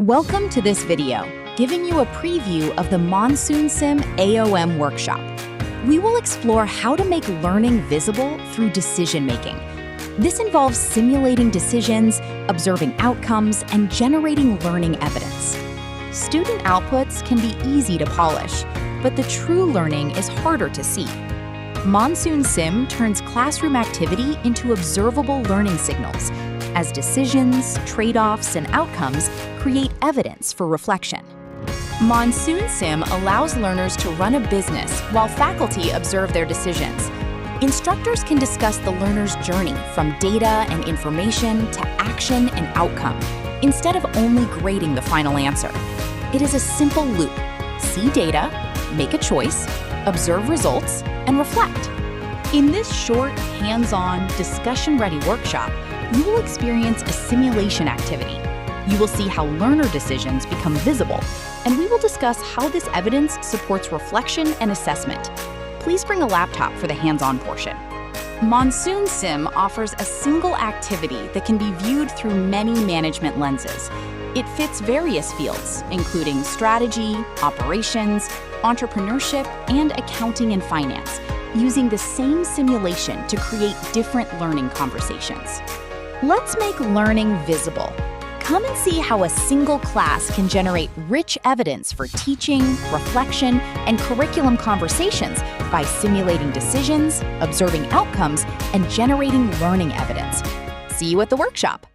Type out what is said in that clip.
Welcome to this video, giving you a preview of the MonsoonSIM AOM Workshop. We will explore how to make learning visible through decision-making. This involves simulating decisions, observing outcomes, and generating learning evidence. Student outputs can be easy to polish, but the true learning is harder to see. MonsoonSIM turns classroom activity into observable learning signals, as decisions, trade-offs, and outcomes create evidence for reflection. MonsoonSIM allows learners to run a business while faculty observe their decisions. Instructors can discuss the learner's journey from data and information to action and outcome, instead of only grading the final answer. It is a simple loop. See data, make a choice, observe results, and reflect. In this short, hands-on, discussion-ready workshop, you will experience a simulation activity. You will see how learner decisions become visible, and we will discuss how this evidence supports reflection and assessment. Please bring a laptop for the hands-on portion. MonsoonSIM offers a single activity that can be viewed through many management lenses. It fits various fields, including strategy, operations, entrepreneurship, and accounting and finance, using the same simulation to create different learning conversations. Let's make learning visible. Come and see how a single class can generate rich evidence for teaching, reflection, and curriculum conversations by simulating decisions, observing outcomes, and generating learning evidence. See you at the workshop.